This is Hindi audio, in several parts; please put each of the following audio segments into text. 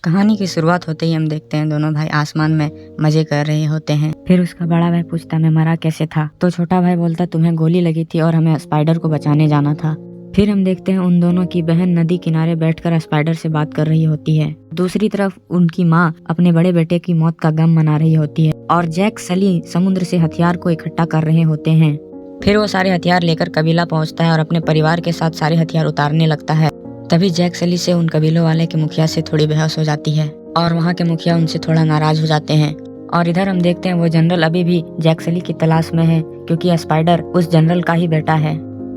कहानी की शुरुआत होते ही हम देखते हैं दोनों भाई आसमान में मजे कर रहे होते हैं। फिर उसका बड़ा भाई पूछता मैं मरा कैसे था, तो छोटा भाई बोलता तुम्हें गोली लगी थी और हमें स्पाइडर को बचाने जाना था। फिर हम देखते हैं उन दोनों की बहन नदी किनारे बैठकर स्पाइडर से बात कर रही होती है। दूसरी तरफ उनकी माँ अपने बड़े बेटे की मौत का गम मना रही होती है और जैक सली समुद्र से हथियार को इकट्ठा कर रहे होते हैं। फिर वो सारे हथियार लेकर कबीला पहुंचता है और अपने परिवार के साथ सारे हथियार उतारने लगता है। तभी जैक सली से उन कबीलों वाले के मुखिया से थोड़ी बहस हो जाती है और वहाँ के मुखिया उनसे थोड़ा नाराज हो जाते हैं। और इधर हम देखते हैं वो जनरल अभी भी जैक सली की तलाश में है, क्योंकि स्पाइडर उस जनरल का ही बेटा है।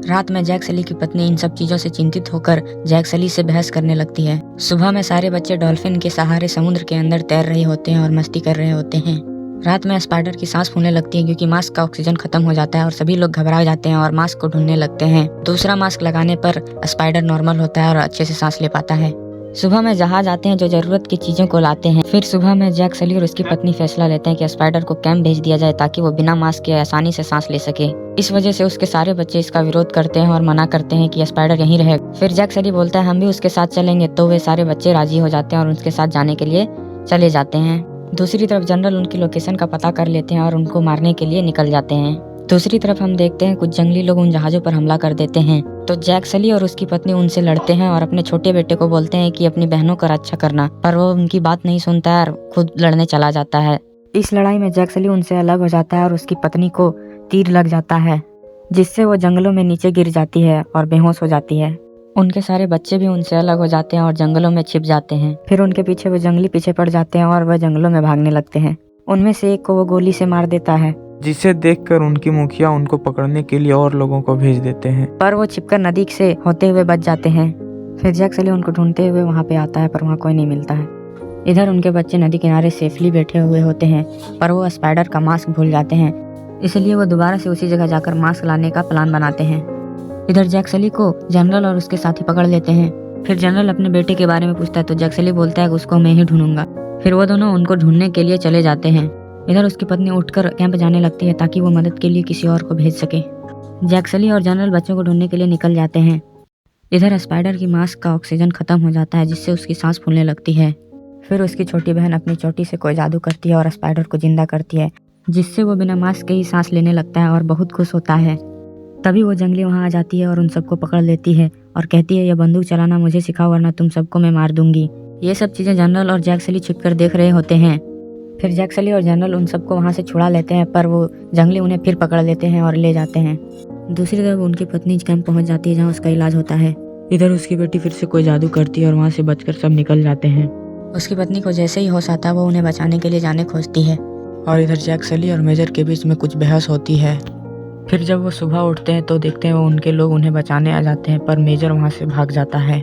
रात में जैक सली की पत्नी इन सब चीजों से चिंतित होकर जैक सली से बहस करने लगती है। सुबह में सारे बच्चे डॉल्फिन के सहारे समुद्र के अंदर तैर रहे होते हैं और मस्ती कर रहे होते हैं। रात में स्पाइडर की सांस फूलने लगती है, क्योंकि मास्क का ऑक्सीजन खत्म हो जाता है और सभी लोग घबरा जाते हैं और मास्क को ढूंढने लगते हैं। दूसरा मास्क लगाने पर स्पाइडर नॉर्मल होता है और अच्छे से सांस ले पाता है। सुबह में जहाज आते हैं जो जरूरत की चीजों को लाते हैं। फिर सुबह में जैक सली और उसकी पत्नी फैसला लेते हैं कि स्पाइडर को कैंप भेज दिया जाए ताकि वो बिना मास्क के आसानी से सांस ले सके। इस वजह से उसके सारे बच्चे इसका विरोध करते हैं और मना करते हैं कि स्पाइडर यहीं रहे। फिर जैक सली बोलता है हम भी उसके साथ चलेंगे, तो वे सारे बच्चे राजी हो जाते हैं और उसके साथ जाने के लिए चले जाते हैं। दूसरी तरफ जनरल उनकी लोकेशन का पता कर लेते हैं और उनको मारने के लिए निकल जाते हैं। दूसरी तरफ हम देखते हैं कुछ जंगली लोग उन जहाजों पर हमला कर देते हैं, तो जैक सली और उसकी पत्नी उनसे लड़ते हैं और अपने छोटे बेटे को बोलते हैं कि अपनी बहनों का रक्षा करना, पर वो उनकी बात नहीं सुनता है और खुद लड़ने चला जाता है। इस लड़ाई में जैक सली उनसे अलग हो जाता है और उसकी पत्नी को तीर लग जाता है, जिससे वो जंगलों में नीचे गिर जाती है और बेहोश हो जाती है। उनके सारे बच्चे भी उनसे अलग हो जाते हैं और जंगलों में छिप जाते हैं। फिर उनके पीछे वो जंगली पीछे पड़ जाते हैं और वह जंगलों में भागने लगते हैं। उनमें से एक को वो गोली से मार देता है, जिसे देखकर उनकी मुखिया उनको पकड़ने के लिए और लोगों को भेज देते हैं, पर वो छिपकर नदी से होते हुए बच जाते हैं। फिर जैक सली उनको ढूंढते हुए वहाँ पे आता है, पर वहाँ कोई नहीं मिलता है। इधर उनके बच्चे नदी किनारे सेफली बैठे हुए होते हैं, पर वो स्पाइडर का मास्क भूल जाते हैं, इसलिए वो दोबारा से उसी जगह जाकर मास्क लाने का प्लान बनाते हैं। इधर जैक सली को जनरल और उसके साथी पकड़ लेते हैं। फिर जनरल अपने बेटे के बारे में पूछता है, तो जैक सली बोलता है कि उसको मैं ही ढूंढूंगा। फिर वो दोनों उनको ढूंढने के लिए चले जाते हैं। इधर उसकी पत्नी उठकर कैंप जाने लगती है ताकि वो मदद के लिए किसी और को भेज सके। जैक सली और जनरल बच्चों को ढूंढने के लिए निकल जाते हैं। इधर स्पाइडर की मास्क का ऑक्सीजन खत्म हो जाता है, जिससे उसकी सांस फूलने लगती है। फिर उसकी छोटी बहन अपनी चोटी से कोई जादू करती है और स्पाइडर को जिंदा करती है, जिससे वो बिना मास्क के ही सांस लेने लगता है और बहुत खुश होता है। तभी वो जंगली वहाँ आ जाती है और उन सबको पकड़ लेती है और कहती है ये बंदूक चलाना मुझे सिखाओ वरना तुम सबको मैं मार दूंगी। ये सब चीजें जनरल और जैक सली छिपकर देख रहे होते हैं। फिर जैक सली और जनरल उन सबको वहाँ से छुड़ा लेते हैं, पर वो जंगली उन्हें फिर पकड़ लेते हैं और ले जाते हैं। दूसरी तरफ उनकी पत्नी कैंप पहुँच जाती है जहाँ उसका इलाज होता है। इधर उसकी बेटी फिर से कोई जादू करती है और वहाँ से बचकर सब निकल जाते हैं। उसकी पत्नी को जैसे ही होश आता है वो उन्हें बचाने के लिए जाने खोजती है। और इधर जैक सली और मेजर के बीच में कुछ बहस होती है। फिर जब वो सुबह उठते हैं तो देखते हैं वो उनके लोग उन्हें बचाने आ जाते हैं, पर मेजर वहाँ से भाग जाता है।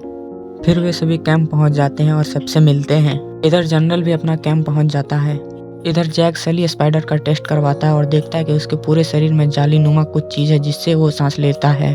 फिर वे सभी कैंप पहुँच जाते हैं और सबसे मिलते हैं। इधर जनरल भी अपना कैंप पहुँच जाता है। इधर जैक सली स्पाइडर का टेस्ट करवाता है और देखता है कि उसके पूरे शरीर में जाली नुमा कुछ चीज़ है जिससे वो सांस लेता है।